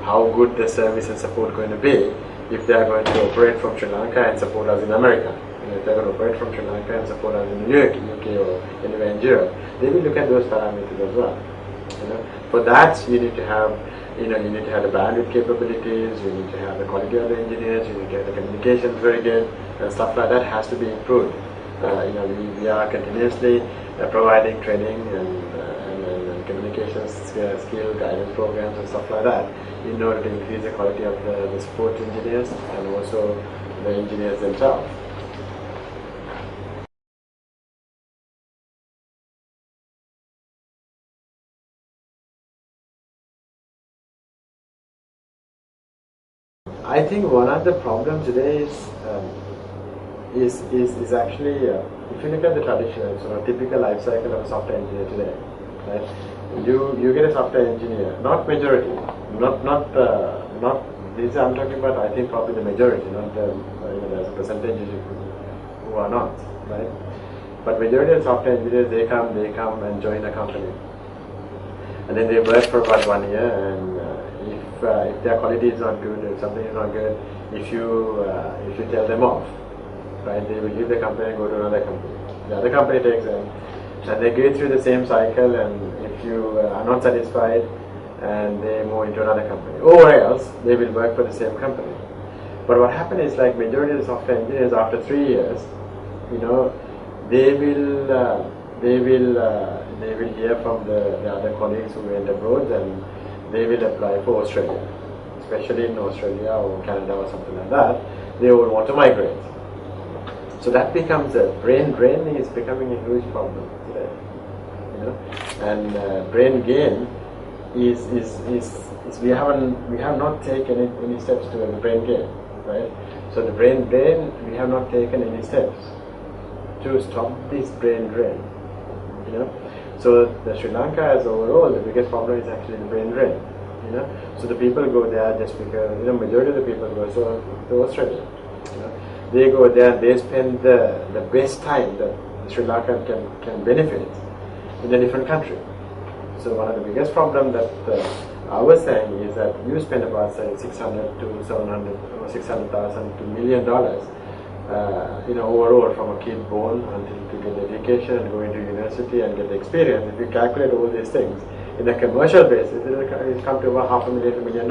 How good the service and support going to be if they are going to operate from Sri Lanka and support us in America. If they're going to operate from Sri Lanka and support us in New York, UK, or anywhere in Europe, they will look at those parameters as well. For that, you need to have, you need to have the bandwidth capabilities. You need to have the quality of the engineers. You need to have the communications very good, and stuff like that has to be improved. We are continuously providing training and communications skill guidance programs and stuff like that in order to increase the quality of the support engineers and also the engineers themselves. I think one of the problems today is actually if you look at the traditional sort of typical life cycle of a software engineer today, right? You get a software engineer, not majority, not this I'm talking about. I think probably the majority, not the there's a percentage who are not, right? But majority of software engineers they come and join a company, and then they work for about 1 year, and if their quality is not good, if something is not good, if you tell them off, right, they will leave the company and go to another company. The other company takes them, and they go through the same cycle, and if you are not satisfied, and they move into another company, or else they will work for the same company. But what happens is, like majority of the software engineers, after 3 years, they will hear from the other colleagues who went abroad, and they will apply for Australia, especially in Australia or Canada or something like that. They will want to migrate. So that becomes a brain drain is becoming a huge problem today. And brain gain is we have not taken any steps to the brain gain, right? So the brain drain, we have not taken any steps to stop this brain drain. So the Sri Lanka as overall, the biggest problem is actually the brain drain. You know, so the people go there just because majority of the people go to Australia. You know, they go there and they spend the best time that Sri Lanka can benefit in a different country. So one of the biggest problems that I was saying is that you spend about say $600 to $700 or $600,000 to $1 million, overall from a kid born until to get education and go into university and get the experience. If you calculate all these things in a commercial basis, it will come to about $500,000 to $1 million.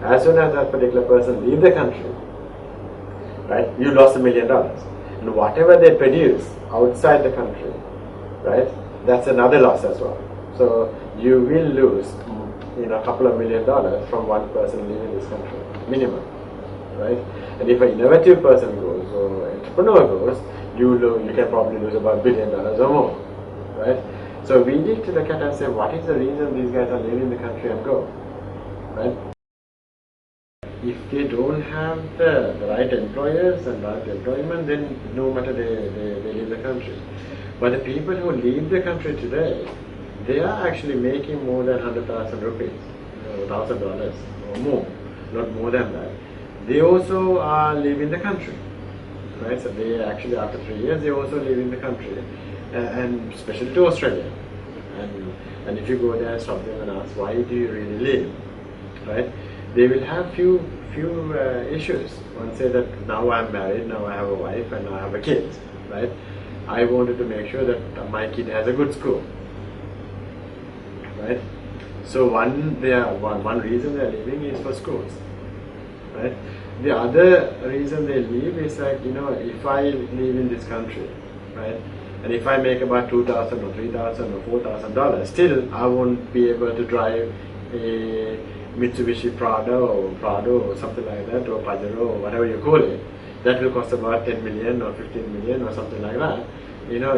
As soon as that particular person leave the country, right, you lost $1 million, and whatever they produce outside the country, right, that's another loss as well. So you will lose, a couple of $1 million from one person leaving this country, minimum, right? And if an innovative person goes or entrepreneur goes, you can probably lose about $1 billion or more, right? So we need to look at and say, what is the reason these guys are leaving the country and go, right? If they don't have the right employers and right employment, then no matter they leave the country. But the people who leave the country today, they are actually making more than 100,000 rupees, $1,000 or more, not more than that. They also are leaving the country, right? So they actually, after 3 years, they also leaving the country, and especially to Australia. And if you go there and stop them and ask, why do you really leave, right? They will have few issues. One say that now I'm married, now I have a wife, and now I have a kid, right? I wanted to make sure that my kid has a good school, right? So one reason they're leaving is for schools, right? The other reason they leave is like, if I live in this country, right, and if I make about $2,000 or $3,000 or $4,000, still I won't be able to drive a Mitsubishi Prado or something like that, or Pajero or whatever you call it. That will cost about 10 million or 15 million or something like that.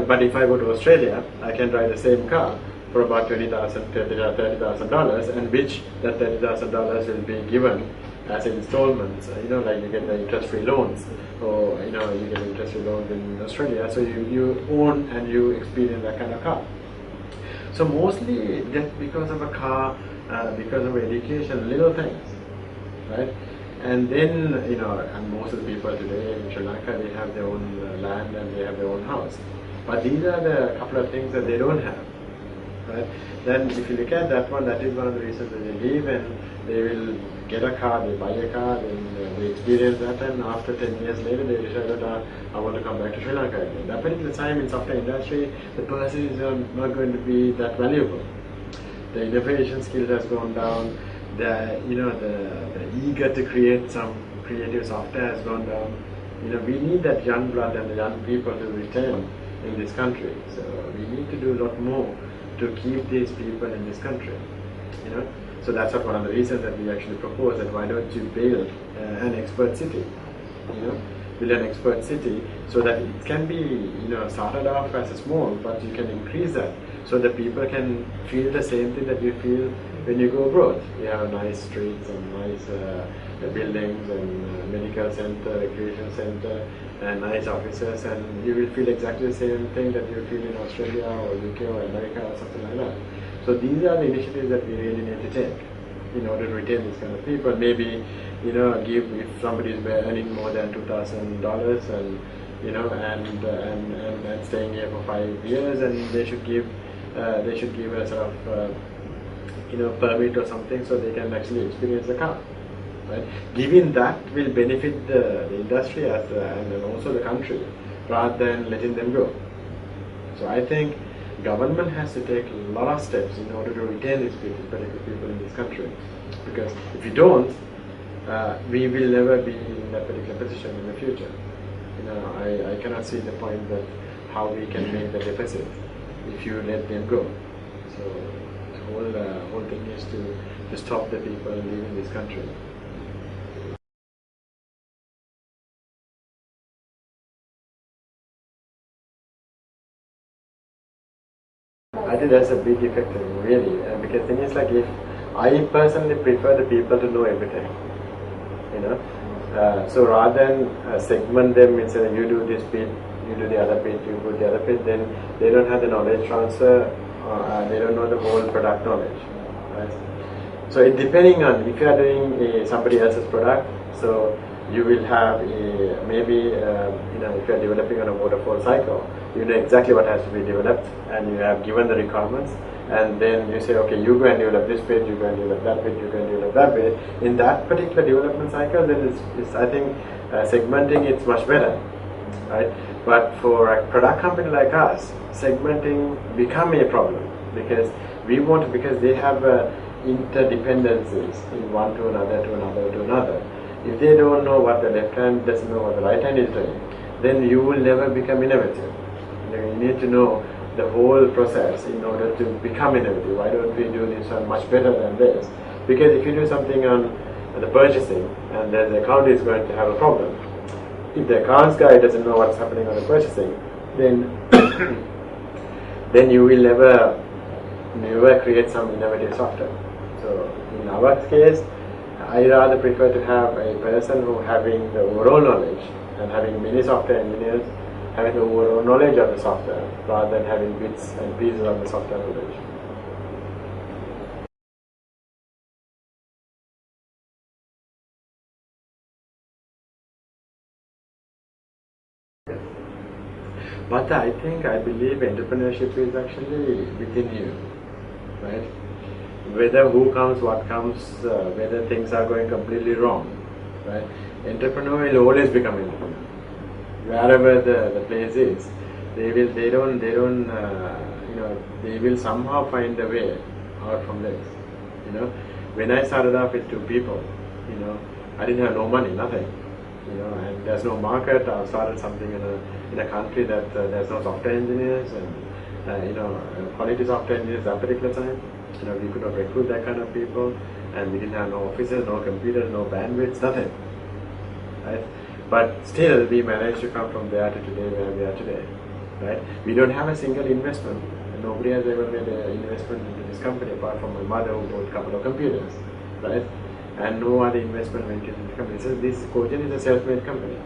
But if I go to Australia, I can drive the same car for about $30,000, and which that $30,000 will be given as installments. Like you get the interest-free loans, or you get interest-free loans in Australia. So you own and you experience that kind of car. So mostly just because of a car, because of education, little things, right? And then, and most of the people today in Sri Lanka, they have their own land and they have their own house. But these are the couple of things that they don't have, right? Then if you look at that one, that is one of the reasons that they leave, and they will get a car, they buy a car, then they experience that, and after 10 years later, they decide that I want to come back to Sri Lanka again. That particular time in software industry, the person is not going to be that valuable. The innovation skills has gone down. The eager to create some creative software has gone down. We need that young blood and the young people to return in this country. So we need to do a lot more to keep these people in this country. So that's one of the reasons that we actually propose that why don't you build an expert city? Build an expert city so that it can be started off as a small, but you can increase that so that people can feel the same thing that you feel when you go abroad. You have nice streets and nice buildings and medical center, recreation center, and nice offices, and you will feel exactly the same thing that you feel in Australia or UK or America or something like that. So these are the initiatives that we really need to take in order to retain these kind of people. Maybe give, if somebody is earning more than $2,000 and staying here for 5 years, and they should give a sort of permit or something so they can actually experience the car. Right? Giving that will benefit the industry and also the country, rather than letting them go. So I think government has to take a lot of steps in order to retain these particular people in this country, because if you don't, we will never be in that particular position in the future. I cannot see the point that how we can make the deficit if you let them go. So the whole thing is to stop the people leaving this country. I think that's a big effect, really, because the thing is, like, if I personally prefer the people to know everything, so rather than segment them and say you do this bit, you do the other bit, you do the other bit, then they don't have the knowledge transfer, they don't know the whole product knowledge, right? So it depending on if you are doing somebody else's product, so you will have maybe if you are developing on a waterfall cycle, you know exactly what has to be developed, and you have given the requirements, and then you say, okay, you go and develop this page, you go and develop that page, you go and develop that page. In that particular development cycle, then is I think segmenting it's much better, right? But for a product company like us, segmenting become a problem because because they have interdependencies in one to another to another to another. If they don't know what the left hand doesn't know what the right hand is doing, then you will never become innovative. You need to know the whole process in order to become innovative. Why don't we do this one much better than this? Because if you do something on the purchasing and then the account is going to have a problem, if the accounts guy doesn't know what's happening on the purchasing, then then you will never create some innovative software. So in our case, I rather prefer to have a person who having the overall knowledge and having many software engineers having the overall knowledge of the software rather than having bits and pieces of the software knowledge. But I believe entrepreneurship is actually within you, right? Whether who comes, what comes, whether things are going completely wrong, right? Entrepreneur will always become entrepreneur. Wherever the place is, they will somehow find a way out from this. When I started off with 2 people, I didn't have no money, nothing. And there's no market. I started something in a country that there's no software engineers and quality software engineers at that particular time. We could not recruit that kind of people, and we didn't have no offices, no computers, no bandwidth, nothing. Right? But still, we managed to come from there to today where we are today. Right? We don't have a single investment. Nobody has ever made an investment into this company apart from my mother who bought a couple of computers. Right? And no other investment went into the company. So this CodeGen is a self-made company.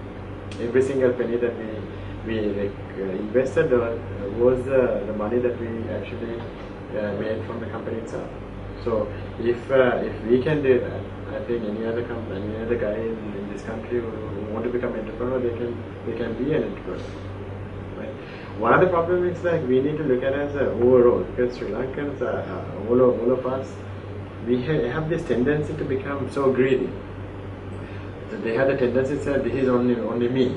Every single penny that we invested was the money that we actually made from the company itself. So if we can do that, I think any other guy in this country who want to become an entrepreneur, they can be an entrepreneur. Right? One of the problems is we need to look at it as overall, because Sri Lankans, all of us, we have this tendency to become so greedy. So they have the tendency to say, this is only me,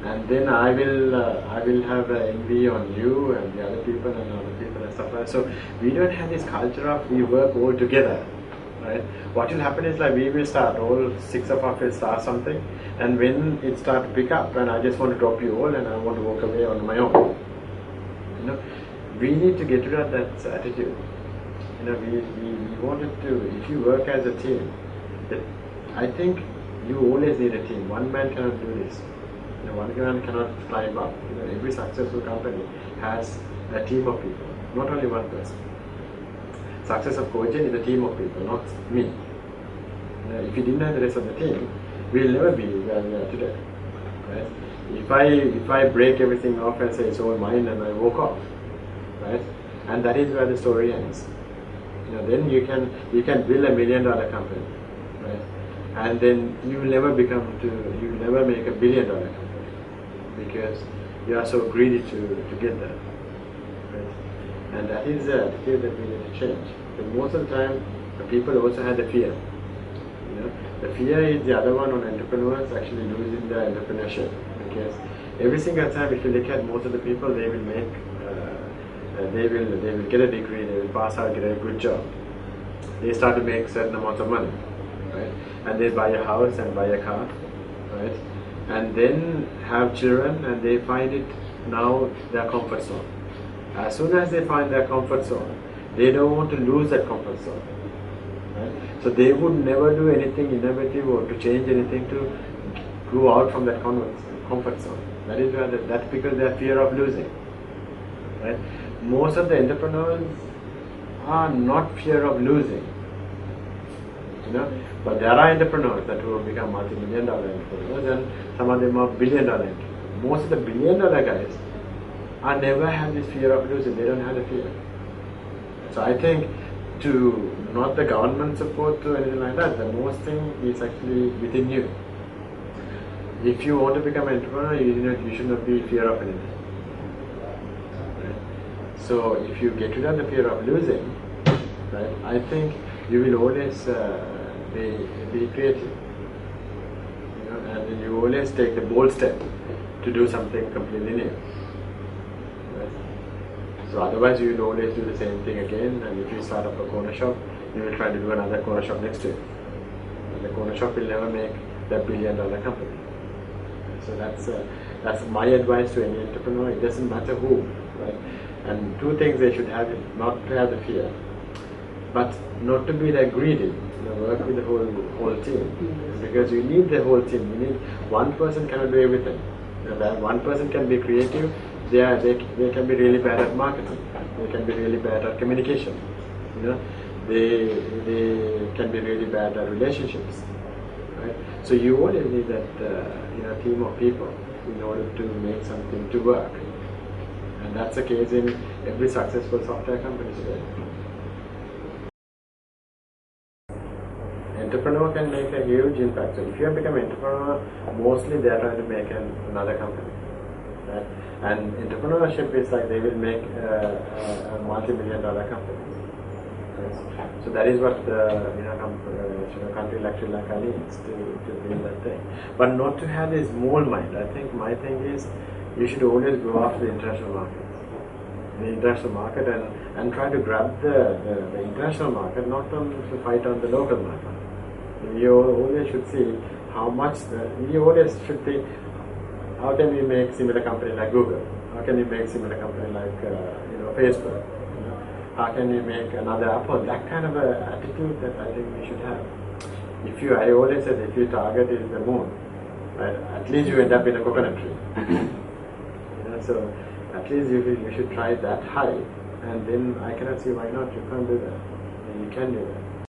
and then I will have envy on you and the other people and stuff like that. So we don't have this culture of we work all together, right? What will happen is we will start, all 6 of us will start something, and when it starts to pick up, and I just want to drop you all and I want to walk away on my own. We need to get rid of that attitude. We wanted to, if you work as a team, I think you always need a team. One man cannot do this. One man cannot climb up. Every successful company has a team of people, not only one person. Success of CodeGen is a team of people, not me. If you didn't have the rest of the team, we'll never be where we are today. Right? If I break everything off and say it's all mine and I walk off, right? And that is where the story ends. Then you can build $1 million company, right? And then you will never make $1 billion company because you are so greedy to get there, right? And that is the attitude that we need to change. But most of the time, the people also have the fear. The fear is the other one on entrepreneurs actually losing their entrepreneurship, because every single time, if you look at most of the people, they will make. They will get a degree, they will pass out, get a good job. They start to make certain amounts of money, right? And they buy a house and buy a car, right? And then have children, and they find it now their comfort zone. As soon as they find their comfort zone, they don't want to lose that comfort zone, right? So they would never do anything innovative or to change anything to go out from that comfort zone. That is where that's because they have fear of losing, right? Most of the entrepreneurs are not fear of losing, but there are entrepreneurs that will become multi-million-dollar entrepreneurs, and some of them are billion-dollar entrepreneurs. Most of the billion-dollar guys are never have this fear of losing. They don't have the fear. So I think to not the government support to anything like that. The most thing is actually within you. If you want to become an entrepreneur, you should not be fear of anything. Right? So if you get rid of the fear of losing, right, I think you will always be creative. And you always take the bold step to do something completely new. Right? So otherwise you will always do the same thing again, and if you start up a corner shop, you will try to do another corner shop next to it. And the corner shop will never make that $1 billion company. So that's my advice to any entrepreneur. It doesn't matter who, right? And two things they should have: not to have the fear, but not to be that greedy. Work with the whole team, because you need the whole team. You need one person cannot do everything. One person can be creative. They can be really bad at marketing. They can be really bad at communication. They can be really bad at relationships. Right? So you always need that team of people in order to make something to work. And that's the case in every successful software company today. Entrepreneur can make a huge impact. So if you have become an entrepreneur, mostly they are trying to make another company. Right? And entrepreneurship is like they will make a multi-million-dollar company. Right? So that is what the country like Sri Lanka needs to build that thing. But not to have this small mind. I think my thing is you should always go after the international market. The international market and try to grab the international market, not to fight on the local market. You always should see how much, you always should think, how can we make similar company like Google? How can we make similar company like Facebook? How can we make another Apple? That kind of a attitude that I think we should have. I always said, if your target is the moon, right, at least you end up in a coconut tree. So at least you should try that high, and then I cannot see why not. You can't do that. You can do that.